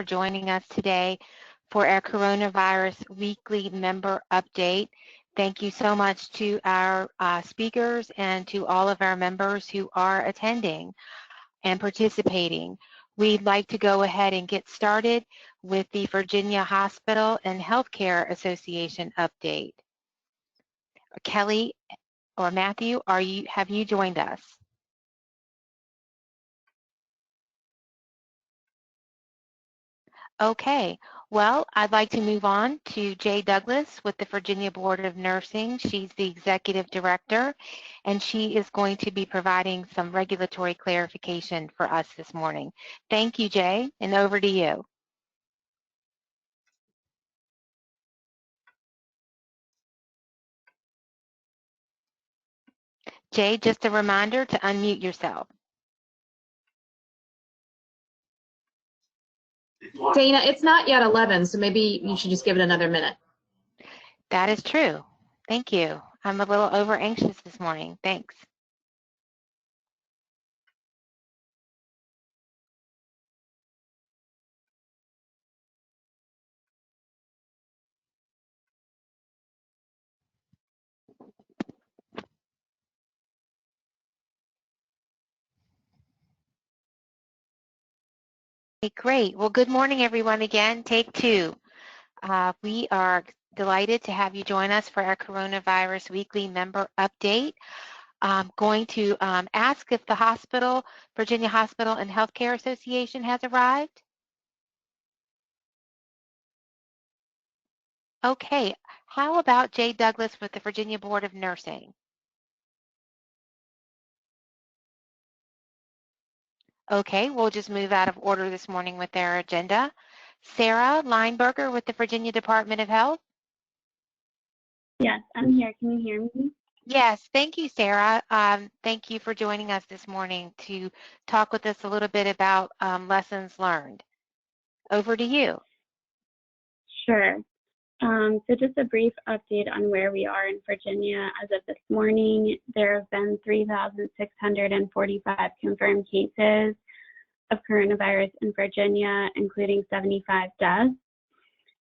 for joining us today for our coronavirus weekly member update. Thank you so much to our speakers and to all of our members who are attending and participating. We'd like to go ahead and get started with the Virginia Hospital and Healthcare Association update. Kelly or Matthew, have you joined us? Okay, well, I'd like to move on to Jay Douglas with the Virginia Board of Nursing. She's the Executive Director, and she is going to be providing some regulatory clarification for us this morning. Thank you, Jay, and over to you. Jay, just a reminder to unmute yourself. Dana, it's not yet 11, so maybe you should just give it another minute. That is true. Thank you. I'm a little over anxious this morning. Thanks. Great. Well, good morning, everyone. Again, take two. We are delighted to have you join us for our coronavirus weekly member update. I'm going to ask if the Virginia Hospital and Healthcare Association has arrived. Okay. How about Jay Douglas with the Virginia Board of Nursing? Okay, we'll just move out of order this morning with their agenda. Sarah Lineberger with the Virginia Department of Health. Yes, I'm here. Can you hear me? Yes, thank you, Sarah. Thank you for joining us this morning to talk with us a little bit about lessons learned. Over to you. Sure. So just a brief update on where we are in Virginia. As of this morning, there have been 3,645 confirmed cases of coronavirus in Virginia, including 75 deaths.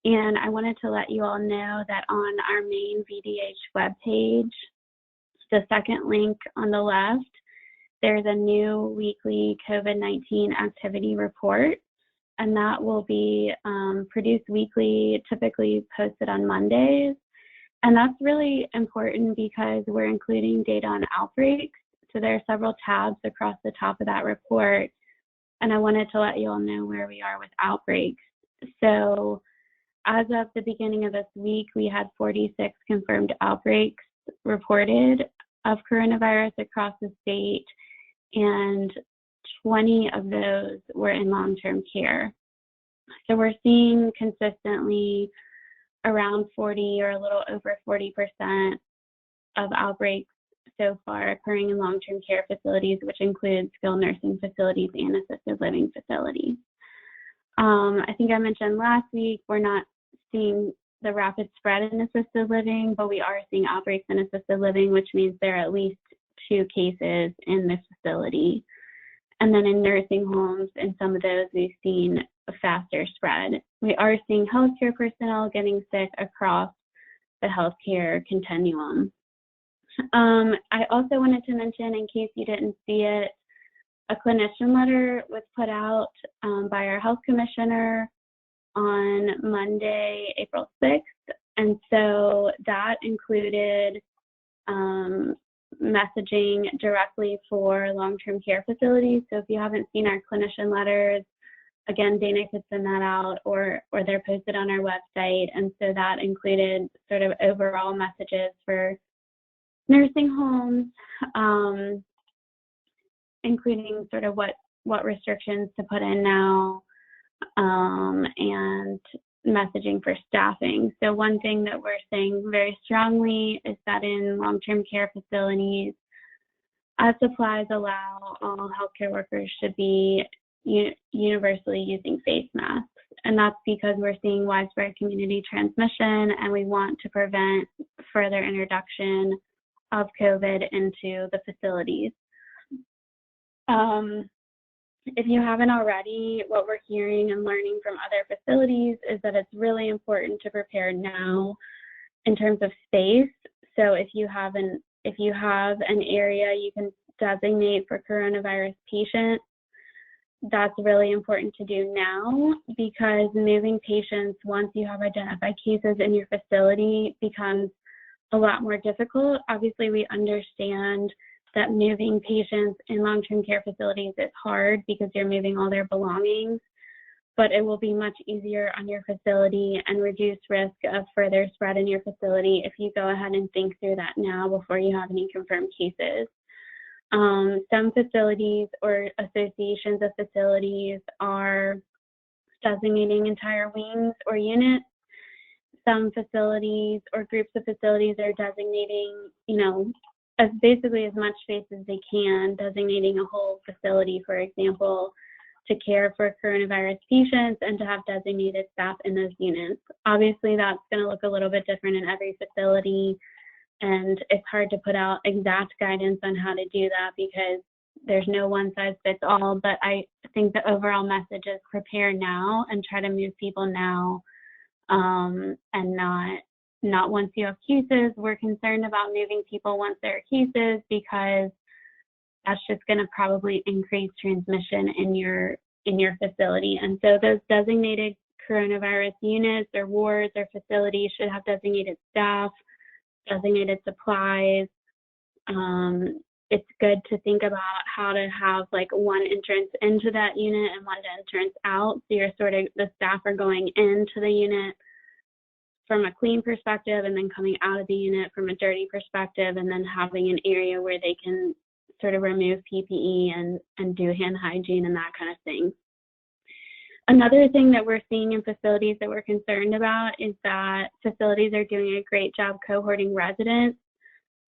And I wanted to let you all know that on our main LeadingAge webpage, the second link on the left, there's a new weekly COVID-19 activity report, and that will be produced weekly, typically posted on Mondays. And that's really important because we're including data on outbreaks. So there are several tabs across the top of that report, and I wanted to let you all know where we are with outbreaks. So as of the beginning of this week, we had 46 confirmed outbreaks reported of coronavirus across the state, and 20 of those were in long-term care. So we're seeing consistently around 40 or a little over 40% of outbreaks so far occurring in long-term care facilities, which includes skilled nursing facilities and assisted living facilities. I think I mentioned last week, we're not seeing the rapid spread in assisted living, but we are seeing outbreaks in assisted living, which means there are at least 2 cases in this facility. And then in nursing homes, in some of those, we've seen a faster spread. We are seeing healthcare personnel getting sick across the healthcare continuum. I also wanted to mention, in case you didn't see it, a clinician letter was put out by our health commissioner on Monday, April 6th. And so that included messaging directly for long-term care facilities. So if you haven't seen our clinician letters, again, Dana could send that out, or they're posted on our website. And so that included sort of overall messages for nursing homes, including sort of what restrictions to put in now, and messaging for staffing. So one thing that we're saying very strongly is that in long-term care facilities, as supplies allow, all healthcare workers should be universally using face masks. And that's because we're seeing widespread community transmission, and we want to prevent further introduction of COVID into the facilities. If you haven't already, what we're hearing and learning from other facilities is that it's really important to prepare now in terms of space. So if you have an area you can designate for coronavirus patients, that's really important to do now, because moving patients once you have identified cases in your facility becomes a lot more difficult. Obviously, we understand that moving patients in long-term care facilities is hard because you're moving all their belongings, but it will be much easier on your facility and reduce risk of further spread in your facility if you go ahead and think through that now before you have any confirmed cases. Some facilities or associations of facilities are designating entire wings or units. Some facilities or groups of facilities are designating, as basically as much space as they can, designating a whole facility, for example, to care for coronavirus patients and to have designated staff in those units. Obviously, that's going to look a little bit different in every facility, and it's hard to put out exact guidance on how to do that because there's no one size fits all, but I think the overall message is prepare now and try to move people now, and not once you have cases. We're concerned about moving people once there are cases because that's just going to probably increase transmission in your facility. And so those designated coronavirus units or wards or facilities should have designated staff, designated supplies. It's good to think about how to have like one entrance into that unit and one entrance out. So you're the staff are going into the unit from a clean perspective and then coming out of the unit from a dirty perspective, and then having an area where they can sort of remove PPE and do hand hygiene and that kind of thing. Another thing that we're seeing in facilities that we're concerned about is that facilities are doing a great job cohorting residents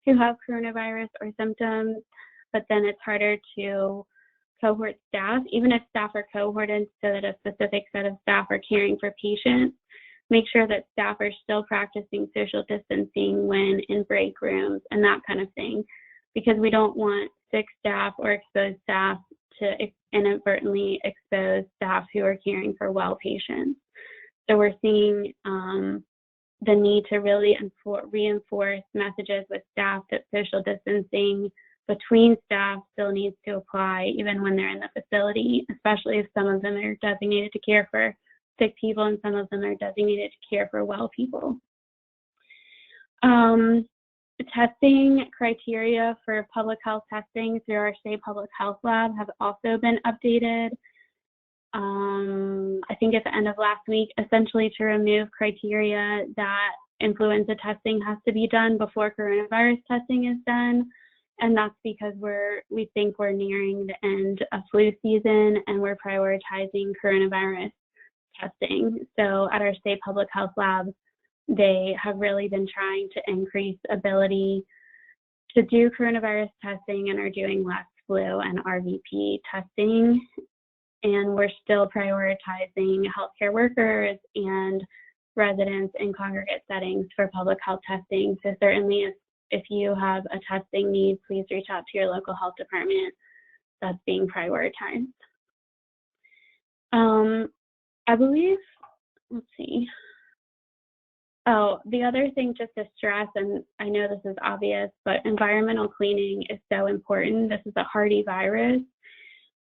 who have coronavirus or symptoms, but then it's harder to cohort staff, even if staff are cohorted so that a specific set of staff are caring for patients. Make sure that staff are still practicing social distancing when in break rooms and that kind of thing, because we don't want sick staff or exposed staff to inadvertently expose staff who are caring for well patients. So we're seeing the need to really reinforce messages with staff that social distancing between staff still needs to apply even when they're in the facility, especially if some of them are designated to care for sick people and some of them are designated to care for well people. Testing criteria for public health testing through our state public health lab have also been updated. I think at the end of last week, essentially to remove criteria that influenza testing has to be done before coronavirus testing is done. And that's because we think we're nearing the end of flu season and we're prioritizing coronavirus testing. So at our state public health lab, they have really been trying to increase ability to do coronavirus testing and are doing less flu and RVP testing. And we're still prioritizing healthcare workers and residents in congregate settings for public health testing. So certainly if you have a testing need, please reach out to your local health department. That's being prioritized. I believe, let's see. Oh, the other thing just to stress, and I know this is obvious, but environmental cleaning is so important. This is a hardy virus.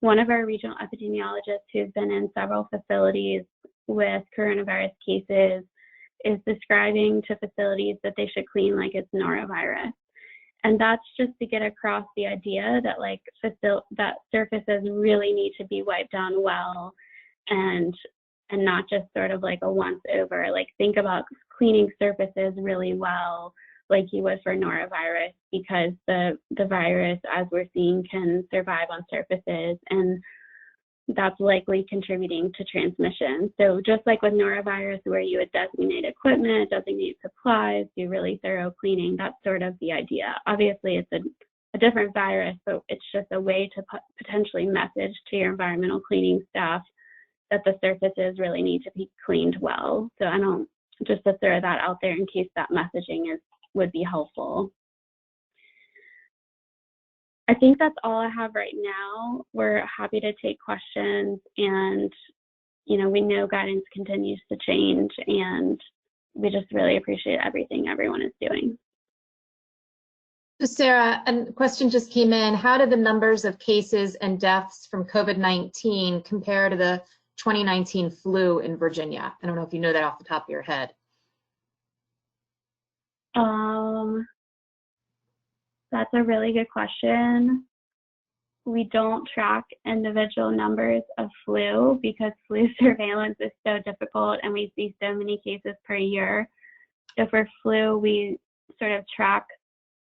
One of our regional epidemiologists who's been in several facilities with coronavirus cases is describing to facilities that they should clean like it's norovirus. And that's just to get across the idea that that surfaces really need to be wiped down well and not just sort of like a once over. Like think about cleaning surfaces really well like you would for norovirus, because the virus, as we're seeing, can survive on surfaces and that's likely contributing to transmission. So just like with norovirus, where you would designate equipment, designate supplies, do really thorough cleaning, that's sort of the idea. Obviously, it's a different virus, but it's just a way to potentially message to your environmental cleaning staff that the surfaces really need to be cleaned well. So just to throw that out there in case that messaging would be helpful. I think that's all I have right now. We're happy to take questions, and we know guidance continues to change, and we just really appreciate everything everyone is doing. So Sarah, a question just came in. How did the numbers of cases and deaths from COVID-19 compare to the 2019 flu in Virginia? I don't know if you know that off the top of your head. That's a really good question. We don't track individual numbers of flu because flu surveillance is so difficult and we see so many cases per year. So for flu, we sort of track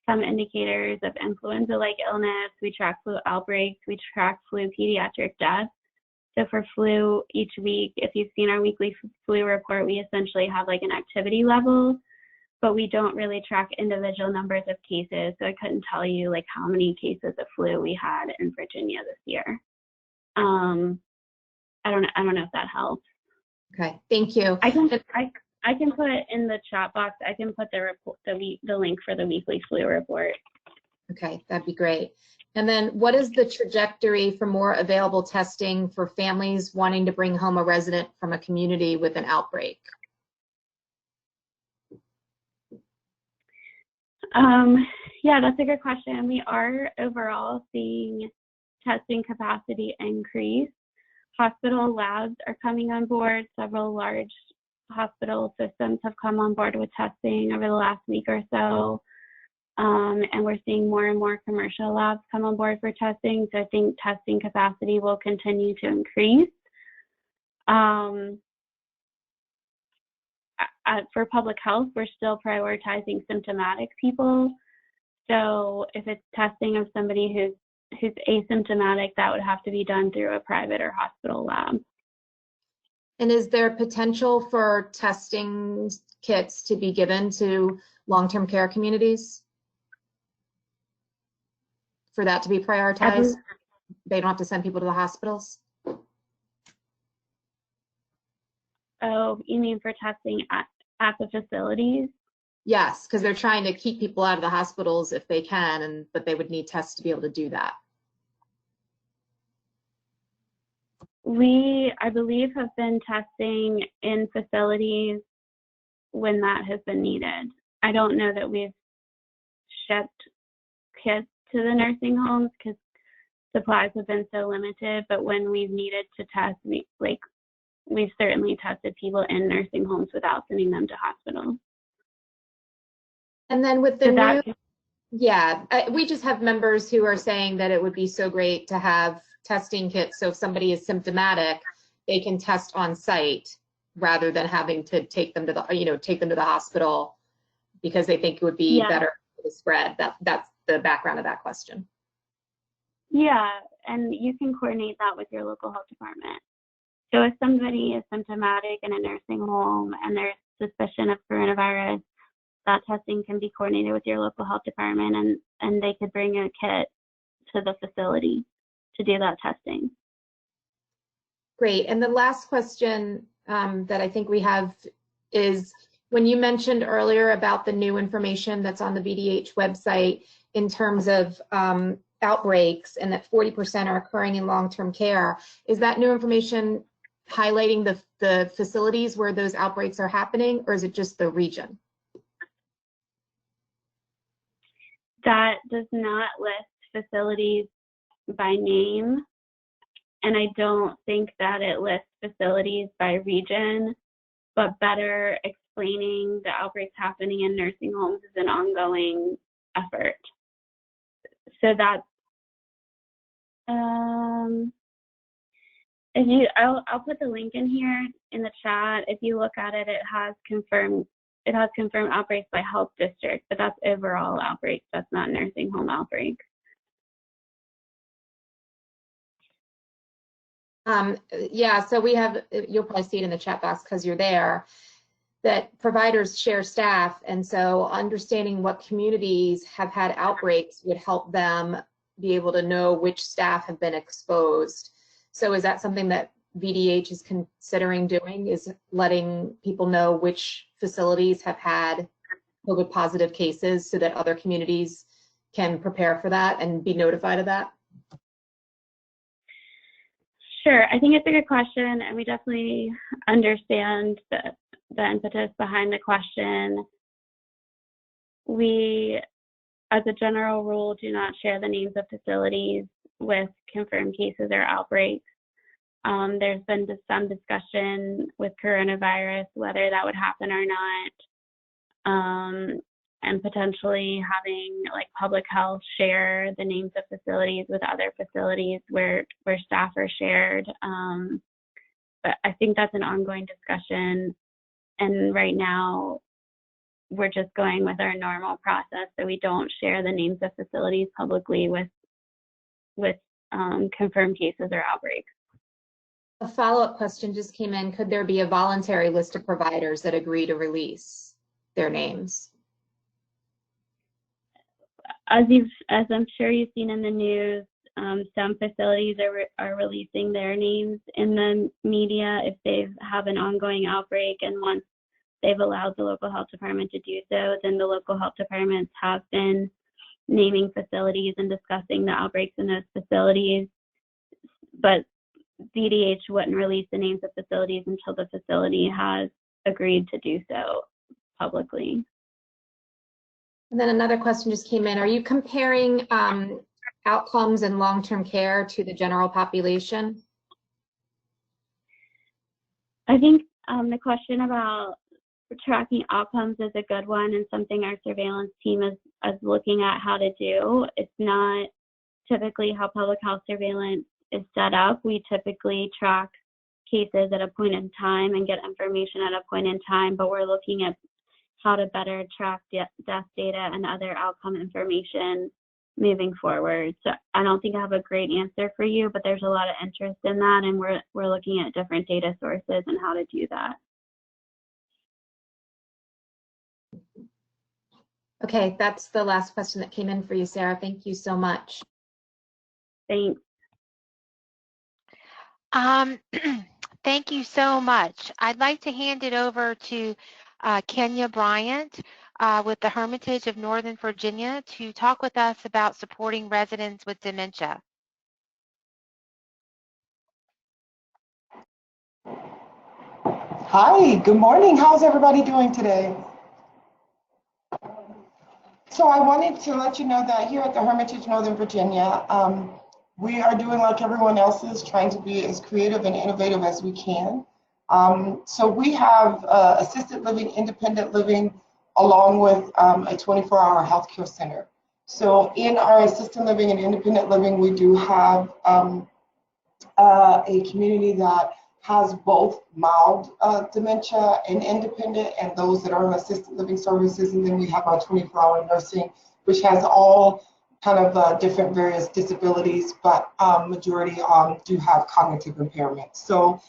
some indicators of influenza-like illness. We track flu outbreaks. We track flu pediatric deaths. So for flu, each week, if you've seen our weekly flu report, we essentially have like an activity level, but we don't really track individual numbers of cases. So I couldn't tell you like how many cases of flu we had in Virginia this year. I don't know if that helps. Okay, thank you. I can put in the chat box, I can put the report, the link for the weekly flu report. Okay, that'd be great. And then what is the trajectory for more available testing for families wanting to bring home a resident from a community with an outbreak? Yeah, that's a good question. We are overall seeing testing capacity increase. Hospital labs are coming on board. Several large hospital systems have come on board with testing over the last week or so. And we're seeing more and more commercial labs come on board for testing. So I think testing capacity will continue to increase. For public health, we're still prioritizing symptomatic people. So if it's testing of somebody who's asymptomatic, that would have to be done through a private or hospital lab. And is there potential for testing kits to be given to long-term care communities? For that to be prioritized? They don't have to send people to the hospitals? Oh, you mean for testing at the facilities? Yes, because they're trying to keep people out of the hospitals if they can, but they would need tests to be able to do that. We, I believe, have been testing in facilities when that has been needed. I don't know that we've shipped kits to the nursing homes because supplies have been so limited, but when we've needed to test, we've certainly tested people in nursing homes without sending them to hospitals. And then with the we just have members who are saying that it would be so great to have testing kits. So if somebody is symptomatic, they can test on site rather than having to take them to the hospital because they think it would be better for the spread. That's the background of that question. Yeah, and you can coordinate that with your local health department. So if somebody is symptomatic in a nursing home and there's suspicion of coronavirus, that testing can be coordinated with your local health department, and they could bring a kit to the facility to do that testing. Great. And the last question that I think we have is, when you mentioned earlier about the new information that's on the VDH website in terms of outbreaks and that 40% are occurring in long-term care, is that new information highlighting the facilities where those outbreaks are happening, or is it just the region? That does not list facilities by name, and I don't think that it lists facilities by region, but better explaining the outbreaks happening in nursing homes is an ongoing effort. So that's, I'll put the link in here in the chat. If you look at it, it has confirmed outbreaks by health district, but that's overall outbreaks. That's not nursing home outbreaks. Yeah, so we have, you'll probably see it in the chat box because you're there, that providers share staff. And so understanding what communities have had outbreaks would help them be able to know which staff have been exposed. So is that something that VDH is considering doing, is letting people know which facilities have had COVID positive cases so that other communities can prepare for that and be notified of that? Sure, I think it's a good question, and we definitely understand the impetus behind the question. We, as a general rule, do not share the names of facilities with confirmed cases or outbreaks. There's been some discussion with coronavirus whether that would happen or not, and potentially having like public health share the names of facilities with other facilities where staff are shared. But I think that's an ongoing discussion, and right now we're just going with our normal process, so we don't share the names of facilities publicly with confirmed cases or outbreaks. A follow-up question just came in. Could there be a voluntary list of providers that agree to release their names? As I'm sure you've seen in the news, some facilities are releasing their names in the media if they have an ongoing outbreak, and once they've allowed the local health department to do so, then the local health departments have been naming facilities and discussing the outbreaks in those facilities. But LeadingAge wouldn't release the names of facilities until the facility has agreed to do so publicly. And then another question just came in. Are you comparing outcomes and long-term care to the general population? I think the question about tracking outcomes is a good one, and something our surveillance team is looking at how to do. It's not typically how public health surveillance is set up. We typically track cases at a point in time and get information at a point in time, but we're looking at how to better track death data and other outcome information moving forward. So I don't think I have a great answer for you, but there's a lot of interest in that, and we're looking at different data sources and how to do that. Okay, that's the last question that came in for you, Sarah. Thank you so much. Thanks. Thank you so much. I'd like to hand it over to Kenya Bryant with the Hermitage of Northern Virginia to talk with us about supporting residents with dementia. Hi, good morning. How's everybody doing today? So I wanted to let you know that here at the Hermitage Northern Virginia, we are doing like everyone else is, trying to be as creative and innovative as we can. So we have assisted living, independent living, along with a 24-hour healthcare center. So in our assisted living and independent living, we do have a community that has both mild dementia and independent, and those that are in assisted living services. And then we have our 24-hour nursing, which has all kind of different various disabilities, but majority do have cognitive impairments. So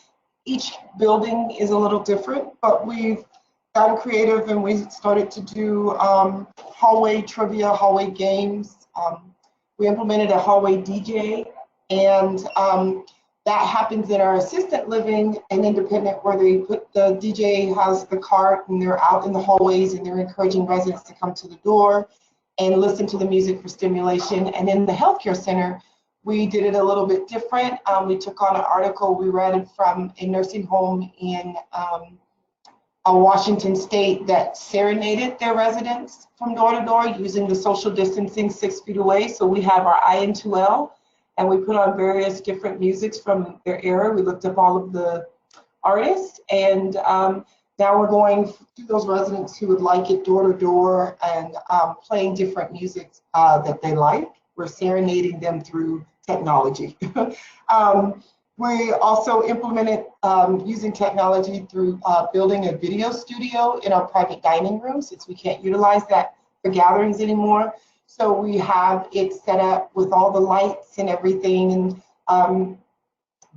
each building is a little different, but we've gotten creative and we started to do hallway trivia, hallway games. We implemented a hallway DJ, and that happens in our assisted living and independent, where they put the DJ has the cart and they're out in the hallways and they're encouraging residents to come to the door and listen to the music for stimulation. And in the healthcare center, we did it a little bit different. We took on an article we read from a nursing home in Washington State that serenaded their residents from door to door using the social distancing 6 feet away. So we have our IN2L, and we put on various different musics from their era. We looked up all of the artists, and now we're going to those residents who would like it door to door and playing different music that they like. We're serenading them through technology. We also implemented using technology through building a video studio in our private dining room, since we can't utilize that for gatherings anymore. So we have it set up with all the lights and everything, and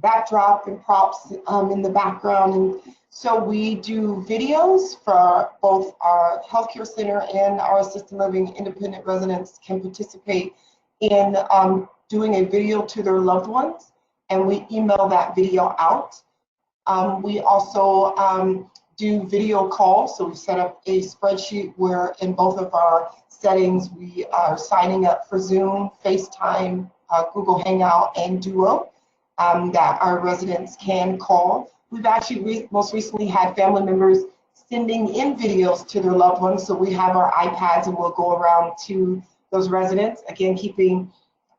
backdrop and props in the background. And so we do videos for both our healthcare center and our assisted living. Independent residents can participate in doing a video to their loved ones, and we email that video out. We also do video calls. So we set up a spreadsheet where in both of our settings. We are signing up for Zoom, FaceTime, Google Hangout, and Duo that our residents can call. We've actually most recently had family members sending in videos to their loved ones. So we have our iPads and we'll go around to those residents, again, keeping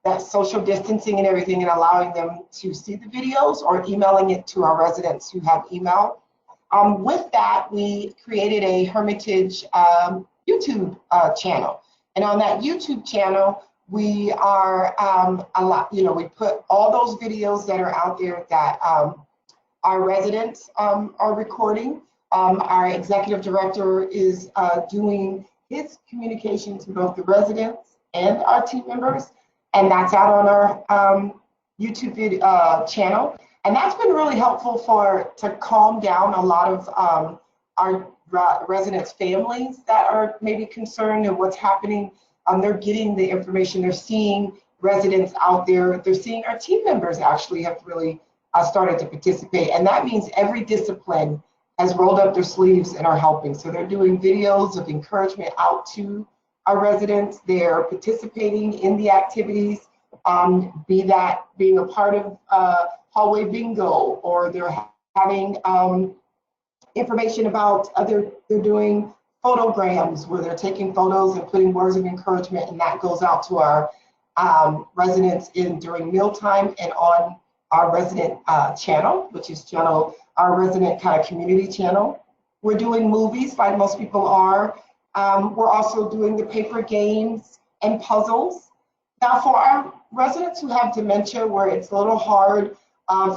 that social distancing and everything and allowing them to see the videos or emailing it to our residents who have email. With that, we created a Hermitage YouTube channel. And on that YouTube channel, we are we put all those videos that are out there that our residents are recording. Our executive director is doing his communication to both the residents and our team members, and that's out on our YouTube video, channel. And that's been really helpful to calm down a lot of our residents' families that are maybe concerned of what's happening. They're getting the information, they're seeing residents out there, they're seeing our team members actually have really started to participate. And that means every discipline has rolled up their sleeves and are helping. So they're doing videos of encouragement out to our residents. They're participating in the activities, be that being a part of hallway bingo, or they're having information about they're doing photograms where they're taking photos and putting words of encouragement, and that goes out to our residents during mealtime and on our resident channel, which is our resident kind of community channel. We're doing movies like most people are. We're also doing the paper games and puzzles. Now for our residents who have dementia, where it's a little hard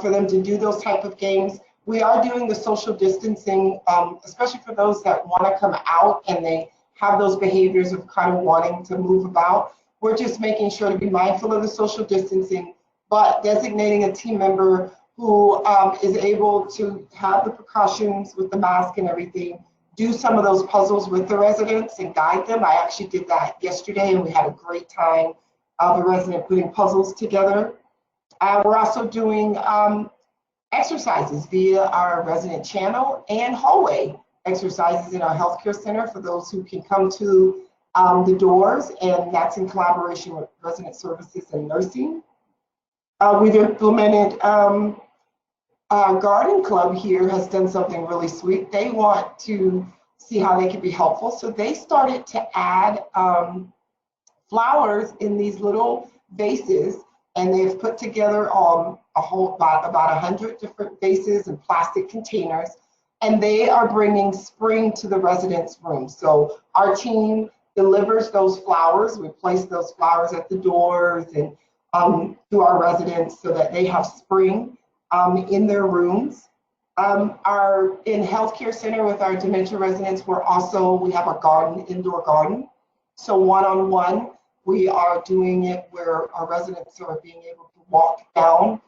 for them to do those type of games, we are doing the social distancing, especially for those that want to come out and they have those behaviors of kind of wanting to move about. We're just making sure to be mindful of the social distancing, but designating a team member who is able to have the precautions with the mask and everything, do some of those puzzles with the residents and guide them. I actually did that yesterday and we had a great time, the resident putting puzzles together. We're also doing exercises via our resident channel and hallway exercises in our healthcare center for those who can come to the doors, and that's in collaboration with resident services and nursing. We've implemented our garden club here has done something really sweet. They want to see how they can be helpful, so they started to add flowers in these little vases, and they've put together about 100 different vases and plastic containers, and they are bringing spring to the residents' rooms. So our team delivers those flowers. We place those flowers at the doors and to our residents so that they have spring in their rooms. Our healthcare center with our dementia residents, we have a garden, indoor garden. So one-on-one, we are doing it where our residents are being able to walk down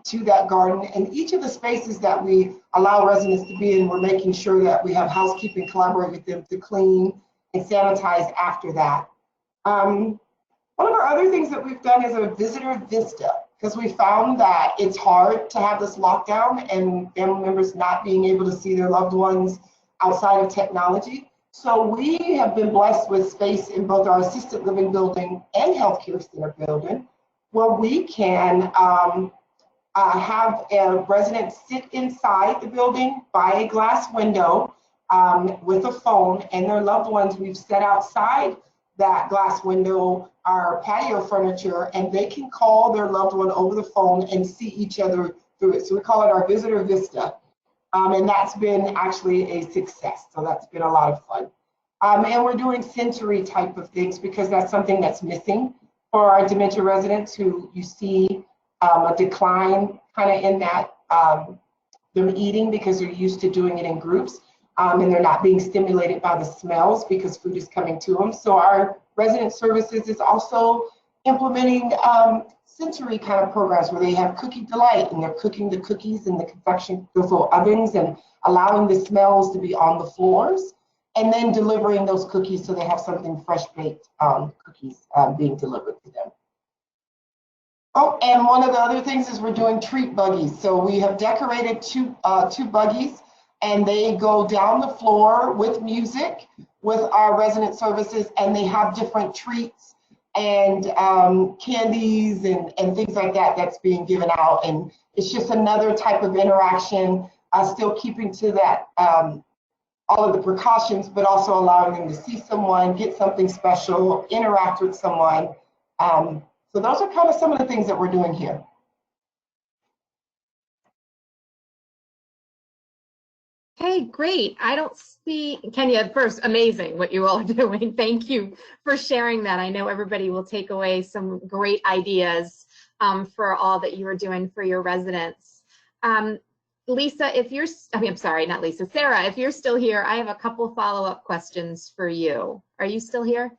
to that garden. And each of the spaces that we allow residents to be in, we're making sure that we have housekeeping collaborate with them to clean and sanitize after that. One of our other things that we've done is a visitor vista, because we found that it's hard to have this lockdown and family members not being able to see their loved ones outside of technology. So we have been blessed with space in both our assisted living building and healthcare center building, where we can have a resident sit inside the building by a glass window with a phone, and their loved ones, we've set outside that glass window our patio furniture, and they can call their loved one over the phone and see each other through it. So we call it our visitor vista. And that's been actually a success. So that's been a lot of fun. And we're doing sensory type of things because that's something that's missing for our dementia residents, who you see a decline kind of in that them eating because they're used to doing it in groups, and they're not being stimulated by the smells because food is coming to them. So our resident services is also implementing sensory kind of programs where they have cookie delight and they're cooking the cookies in the confection, those little ovens, and allowing the smells to be on the floors, and then delivering those cookies so they have something fresh baked cookies being delivered to them. Oh, and one of the other things is we're doing treat buggies. So we have decorated two buggies and they go down the floor with music, with our resident services, and they have different treats and candies and things like that that's being given out. And it's just another type of interaction, still keeping to that, all of the precautions, but also allowing them to see someone, get something special, interact with someone. So those are kind of some of the things that we're doing here. Okay, great. I don't see, Kenya, first, amazing what you all are doing. Thank you for sharing that. I know everybody will take away some great ideas for all that you are doing for your residents. Lisa, if you're, I'm sorry, not Lisa, Sarah, if you're still here, I have a couple follow-up questions for you. Are you still here?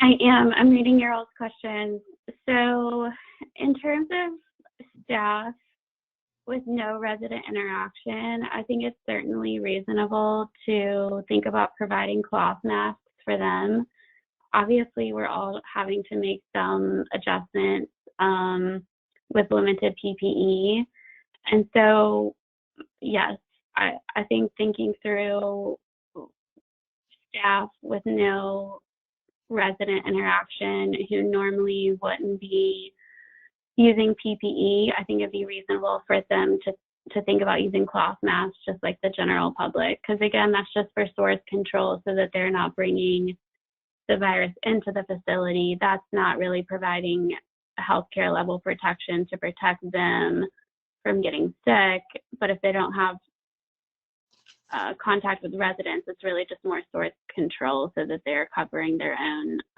I am. I'm reading your all's questions. So in terms of staff with no resident interaction, I think it's certainly reasonable to think about providing cloth masks for them. Obviously, we're all having to make some adjustments with limited PPE. And so, yes, I think thinking through staff with no resident interaction who normally wouldn't be using PPE, I think it'd be reasonable for them to think about using cloth masks just like the general public. Because again, that's just for source control so that they're not bringing the virus into the facility. That's not really providing a healthcare level protection to protect them from getting sick. But if they don't have contact with residents, it's really just more source control so that they're covering their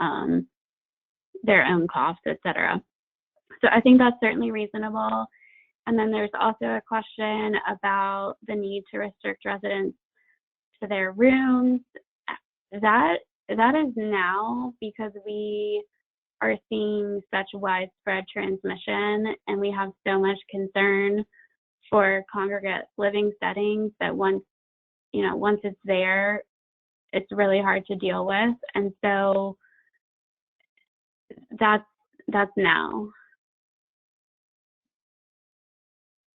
own costs, et cetera. So I think that's certainly reasonable. And then there's also a question about the need to restrict residents to their rooms. That is now because we are seeing such widespread transmission and we have so much concern for congregate living settings that once it's there, it's really hard to deal with. And so that's now.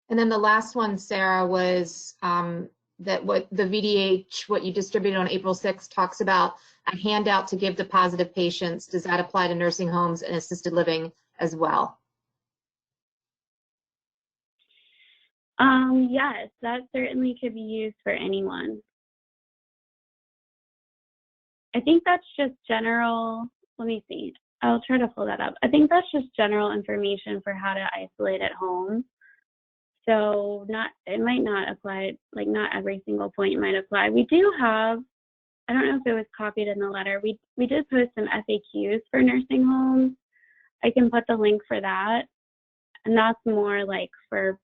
And then the last one, Sarah, was that what the VDH, what you distributed on April 6th, talks about a handout to give to positive patients. Does that apply to nursing homes and assisted living as well? Yes, that certainly could be used for anyone. I think that's just general, let me see, I'll try to pull that up. I think that's just general information for how to isolate at home. So it might not apply, like not every single point might apply. We do have, I don't know if it was copied in the letter, we did post some FAQs for nursing homes. I can put the link for that. And that's more like for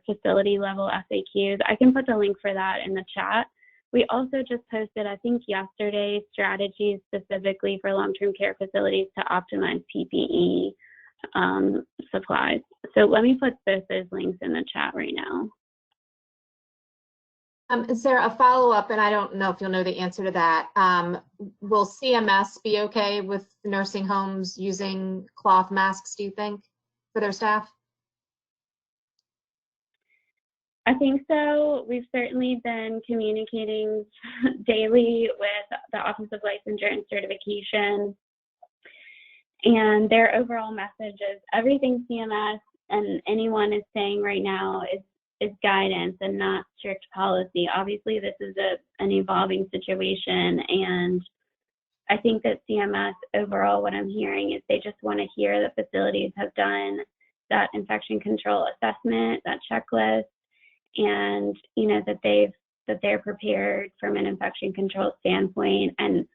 facility level FAQs. I can put the link for that in the chat. We also just posted, I think yesterday, strategies specifically for long-term care facilities to optimize PPE supplies. So let me put both those links in the chat right now. Sarah, a follow-up, and I don't know if you'll know the answer to that. Will CMS be okay with nursing homes using cloth masks, do you think, for their staff? I think so. We've certainly been communicating daily with the Office of Licensure and Certification. And their overall message is everything CMS and anyone is saying right now is guidance and not strict policy. Obviously, this is an evolving situation. And I think that CMS overall, what I'm hearing is they just want to hear that facilities have done that infection control assessment, that checklist, and that they're prepared from an infection control standpoint. And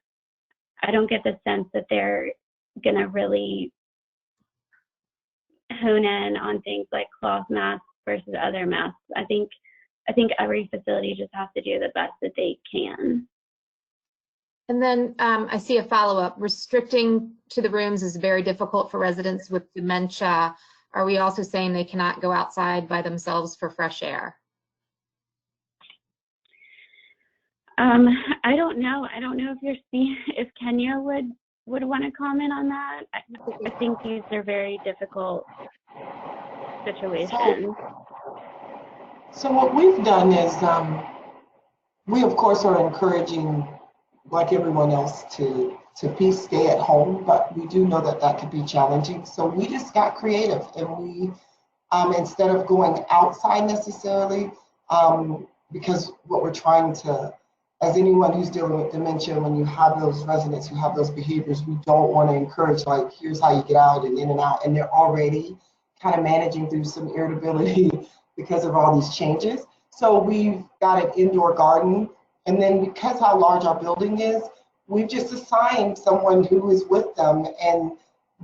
I don't get the sense that they're going to really hone in on things like cloth masks versus other masks. I think every facility just has to do the best that they can. And then I see a follow-up. Restricting to the rooms is very difficult for residents with dementia. Are we also saying they cannot go outside by themselves for fresh air? I don't know. I don't know if Kenya would want to comment on that. I think these are very difficult situations. So what we've done is we, of course, are encouraging, like everyone else, to please stay at home, but we do know that that could be challenging. So we just got creative, and we, instead of going outside necessarily, because what we're trying to, as anyone who's dealing with dementia, when you have those residents who have those behaviors, we don't want to encourage, like, here's how you get out and in and out, and they're already kind of managing through some irritability because of all these changes. So we've got an indoor garden, and then because how large our building is, we've just assigned someone who is with them, and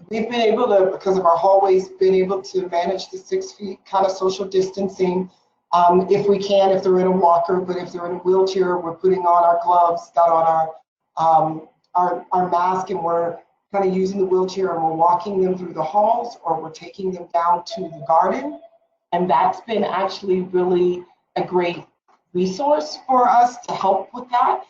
we've been able to, because of our hallways, been able to manage the 6 feet kind of social distancing. If we can, if they're in a walker, but if they're in a wheelchair, we're putting on our gloves, got on our mask, and we're kind of using the wheelchair, and we're walking them through the halls, or we're taking them down to the garden. And that's been actually really a great resource for us to help with that.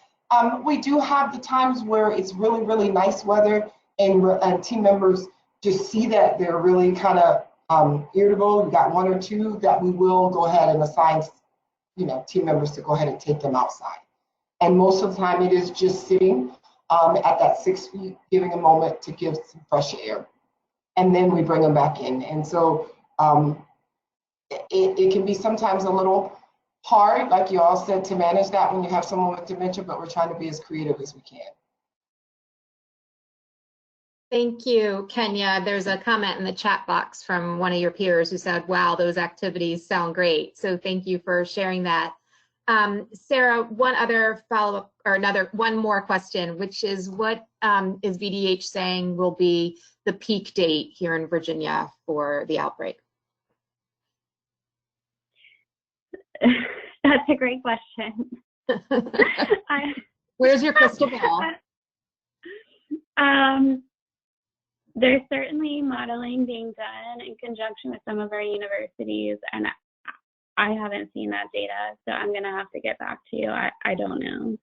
We do have the times where it's really, really nice weather, and team members just see that they're really kind of irritable. We got one or two that we will go ahead and assign, team members to go ahead and take them outside. And most of the time it is just sitting at that 6 feet, giving a moment to give some fresh air. And then we bring them back in. And so it can be sometimes a little hard, like you all said, to manage that when you have someone with dementia, but we're trying to be as creative as we can. Thank you, Kenya. There's a comment in the chat box from one of your peers who said, wow, those activities sound great. So thank you for sharing that. Sarah, one other follow-up, or one more question, which is what is VDH saying will be the peak date here in Virginia for the outbreak? That's a great question. Where's your crystal ball? There's certainly modeling being done in conjunction with some of our universities, and I haven't seen that data, so I'm going to have to get back to you. I don't know.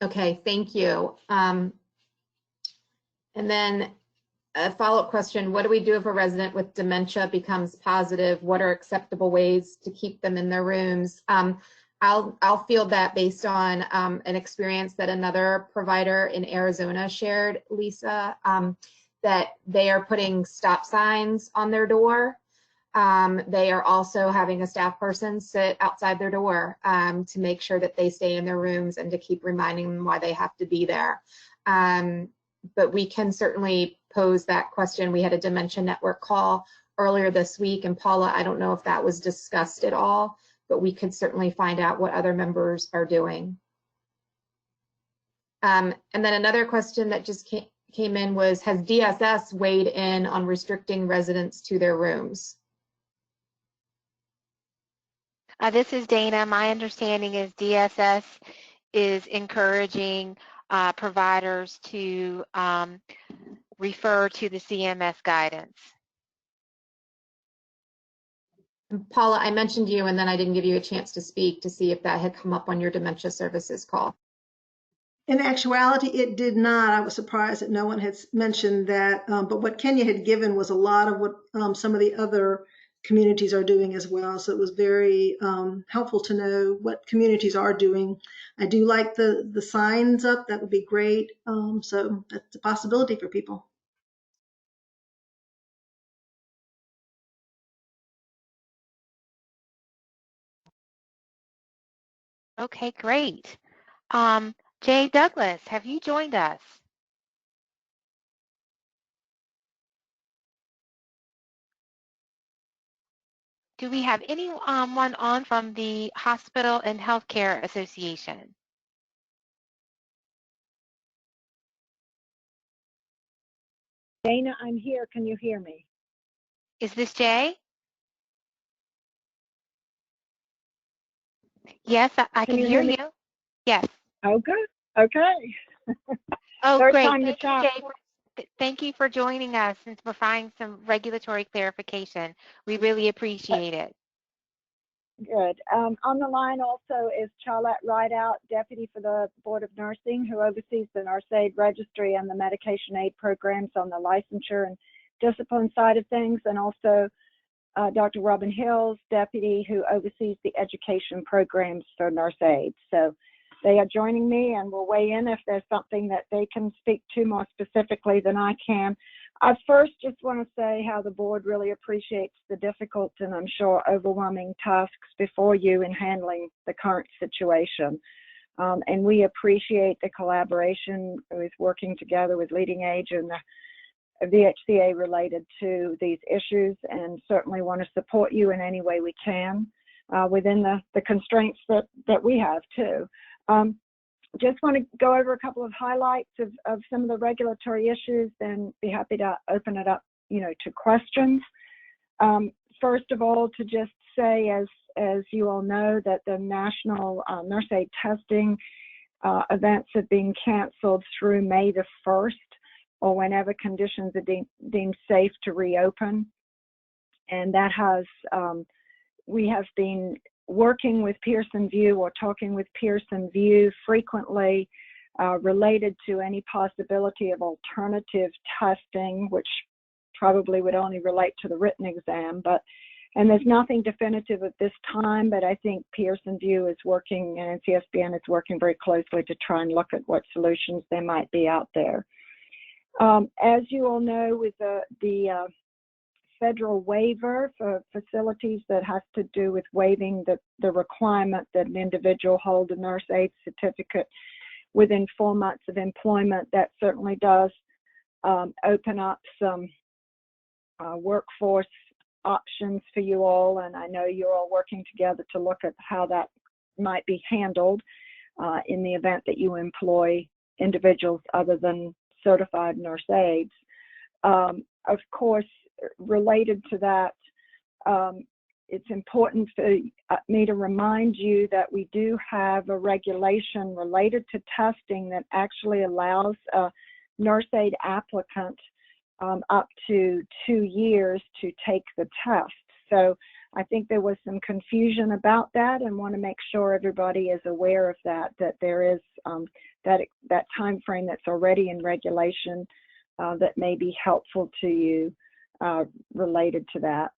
Okay, thank you. And then a follow-up question, what do we do if a resident with dementia becomes positive? What are acceptable ways to keep them in their rooms? I'll field that based on an experience that another provider in Arizona shared, Lisa, that they are putting stop signs on their door. They are also having a staff person sit outside their door to make sure that they stay in their rooms and to keep reminding them why they have to be there. But we can certainly pose that question. We had a Dementia Network call earlier this week, and Paula, I don't know if that was discussed at all, but we could certainly find out what other members are doing. And then another question that just came in was, has DSS weighed in on restricting residents to their rooms? This is Dana. My understanding is DSS is encouraging providers to refer to the CMS guidance. And Paula, I mentioned you and then I didn't give you a chance to speak to see if that had come up on your dementia services call. In actuality, it did not. I was surprised that no one had mentioned that. But what Kenya had given was a lot of what some of the other communities are doing as well. So it was very helpful to know what communities are doing. I do like the signs up. That would be great. So that's a possibility for people. Okay, great. Jay Douglas, have you joined us? Do we have anyone on from the Hospital and Healthcare Association? Dana, I'm here. Can you hear me? Is this Jay? Yes, I can hear you. Yes. Oh, good. Okay. Oh, Third great. time to Thank you, talk. Jay. Thank you for joining us and providing some regulatory clarification. We really appreciate it. Good. On the line also is Charlotte Rideout, Deputy for the Board of Nursing, who oversees the Nurse Aid Registry and the medication aid programs on the licensure and discipline side of things, and also Dr. Robin Hills, deputy who oversees the education programs for nurse aides. So they are joining me and will weigh in if there's something that they can speak to more specifically than I can. I first just want to say how the board really appreciates the difficult and I'm sure overwhelming tasks before you in handling the current situation. And we appreciate the collaboration with working together with LeadingAge and the VHCA related to these issues, and certainly want to support you in any way we can within the constraints that we have too. Just want to go over a couple of highlights of some of the regulatory issues, then be happy to open it up, to questions. First of all, to just say, as you all know, that the national nurse aid testing events have been canceled through May the 1st, or whenever conditions are deemed safe to reopen. And that has, we have been working with Pearson VUE or talking with Pearson VUE frequently related to any possibility of alternative testing, which probably would only relate to the written exam. And there's nothing definitive at this time, but I think Pearson VUE is working and NCSBN is working very closely to try and look at what solutions there might be out there. As you all know, with the federal waiver for facilities that has to do with waiving the requirement that an individual hold a nurse aid certificate within 4 months of employment, that certainly does open up some workforce options for you all, and I know you're all working together to look at how that might be handled in the event that you employ individuals other than certified nurse aides. Of course, related to that, it's important for me to remind you that we do have a regulation related to testing that actually allows a nurse aid applicant up to 2 years to take the test. So I think there was some confusion about that, and want to make sure everybody is aware of that there is that time frame that's already in regulation that may be helpful to you related to that.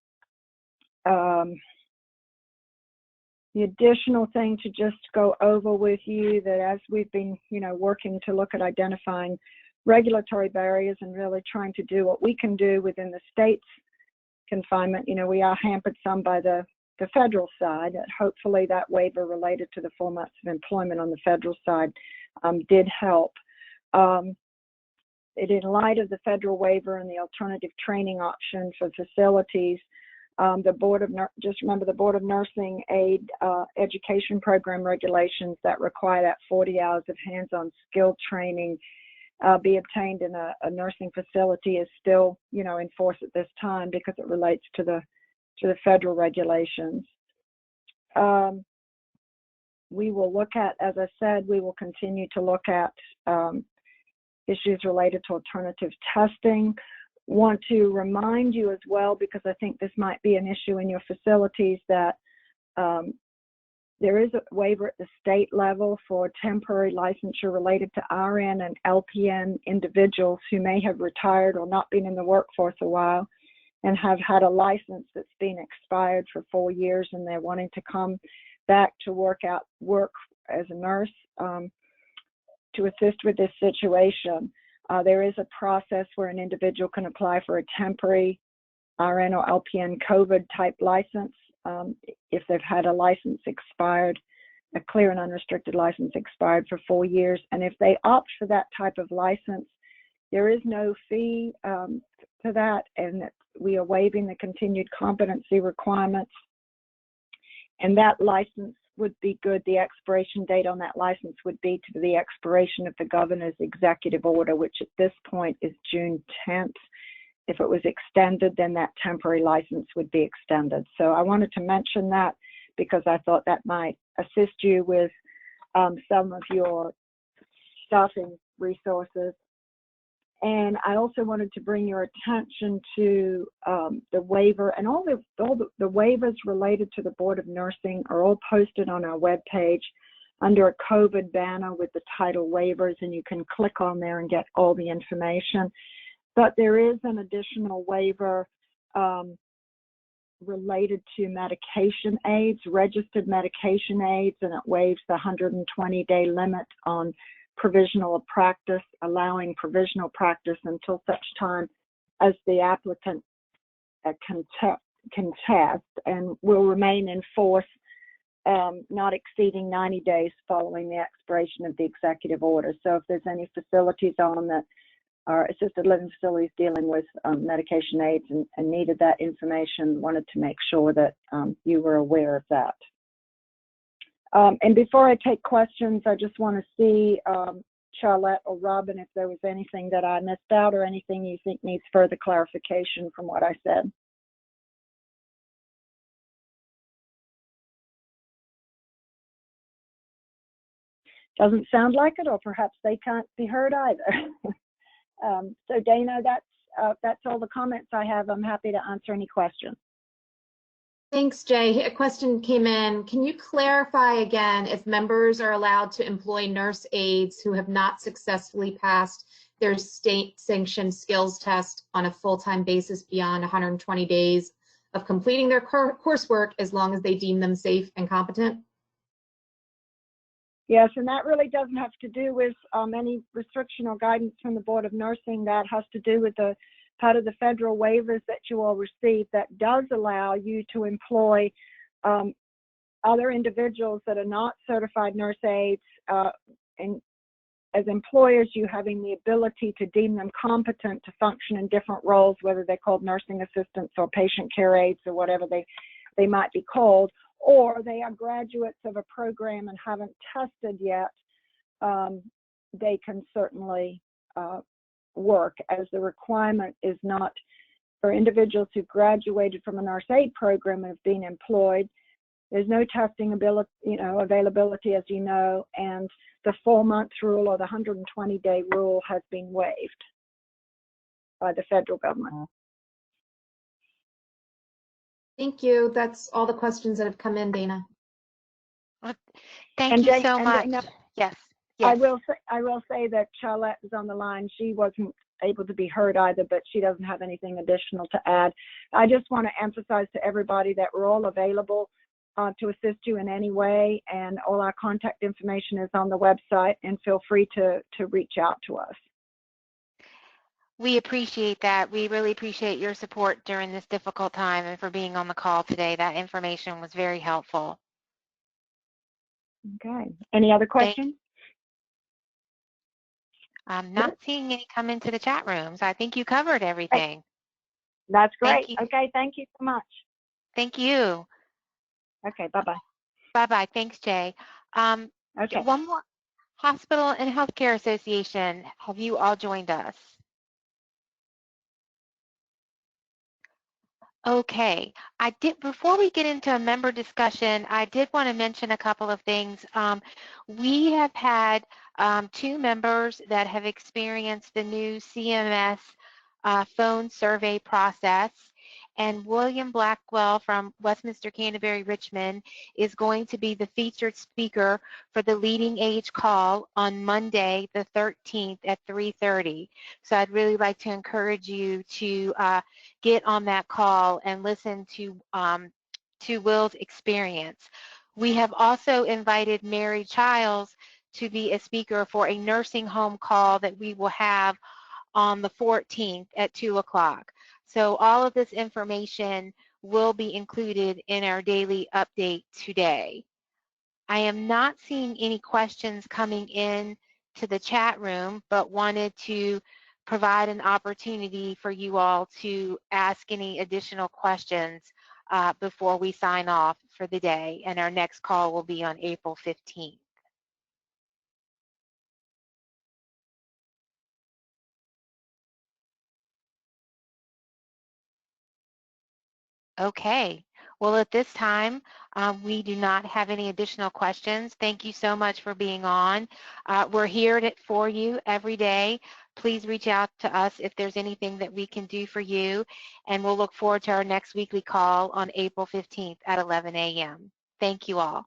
The additional thing to just go over with you, that as we've been working to look at identifying regulatory barriers and really trying to do what we can do within the state's confinement, we are hampered some by the federal side. Hopefully that waiver related to the 4 months of employment on the federal side did help. In light of the federal waiver and the alternative training option for facilities, the Board of Nursing Aid Education Program regulations that require that 40 hours of hands-on skill training be obtained in a nursing facility is still, in force at this time because it relates to the federal regulations. We will look at, as I said, we will continue to look at issues related to alternative testing. Want to remind you as well, because I think this might be an issue in your facilities, that there is a waiver at the state level for temporary licensure related to RN and LPN individuals who may have retired or not been in the workforce a while and have had a license that's been expired for 4 years, and they're wanting to come back to work as a nurse to assist with this situation. There is a process where an individual can apply for a temporary RN or LPN COVID type license if they've had a license expired, a clear and unrestricted license expired for 4 years. And if they opt for that type of license, there is no fee to that, and we are waiving the continued competency requirements. And that license would be good. The expiration date on that license would be to the expiration of the governor's executive order, which at this point is June 10th. If it was extended, then that temporary license would be extended. So I wanted to mention that because I thought that might assist you with some of your staffing resources. And I also wanted to bring your attention to the waiver, and all the waivers related to the Board of Nursing are all posted on our webpage under a COVID banner with the title waivers, and you can click on there and get all the information. But there is an additional waiver related to medication aids, registered medication aids, and it waives the 120-day limit on provisional practice, allowing provisional practice until such time as the applicant can test, and will remain in force not exceeding 90 days following the expiration of the executive order. So if there's any facilities on that are assisted living facilities dealing with medication aids and needed that information, wanted to make sure that you were aware of that. And before I take questions, I just want to see, Charlotte or Robin, if there was anything that I missed out or anything you think needs further clarification from what I said. Doesn't sound like it, or perhaps they can't be heard either. So Dana, that's all the comments I have. I'm happy to answer any questions. Thanks, Jay. A question came in. Can you clarify again if members are allowed to employ nurse aides who have not successfully passed their state-sanctioned skills test on a full-time basis beyond 120 days of completing their coursework, as long as they deem them safe and competent? Yes, and that really doesn't have to do with any restriction or guidance from the Board of Nursing. That has to do with the part of the federal waivers that you all receive that does allow you to employ other individuals that are not certified nurse aides, and as employers, you having the ability to deem them competent to function in different roles, whether they're called nursing assistants or patient care aides or whatever they might be called, or they are graduates of a program and haven't tested yet. They can certainly work, as the requirement is not for individuals who graduated from a nurse aid program and have been employed. There's no testing availability, as you know, and the 4-month rule or the 120-day rule has been waived by the federal government. Thank you. That's all the questions that have come in, Dana. Thank you so much. Yes. I will say that Charlotte is on the line. She wasn't able to be heard either, but she doesn't have anything additional to add. I just want to emphasize to everybody that we're all available to assist you in any way, and all our contact information is on the website, and feel free to reach out to us. We appreciate that. We really appreciate your support during this difficult time and for being on the call today. That information was very helpful. Okay. Any other questions? I'm not seeing any come into the chat room, so I think you covered everything. That's great. Okay, thank you so much. Thank you. Okay, bye-bye. Bye-bye. Thanks, Jay. Okay. One more. Hospital and Healthcare Association, have you all joined us? Okay, before we get into a member discussion, I did want to mention a couple of things. We have had 2 members that have experienced the new CMS phone survey process, and William Blackwell from Westminster Canterbury Richmond is going to be the featured speaker for the LeadingAge call on Monday the 13th at 3:30. So I'd really like to encourage you to get on that call and listen to Will's experience. We have also invited Mary Childs to be a speaker for a nursing home call that we will have on the 14th at 2 o'clock. So all of this information will be included in our daily update today. I am not seeing any questions coming in to the chat room, but wanted to provide an opportunity for you all to ask any additional questions before we sign off for the day. And our next call will be on April 15th. Okay, well at this time, we do not have any additional questions. Thank you so much for being on. We're here for you every day. Please reach out to us if there's anything that we can do for you, and we'll look forward to our next weekly call on April 15th at 11 a.m. Thank you all.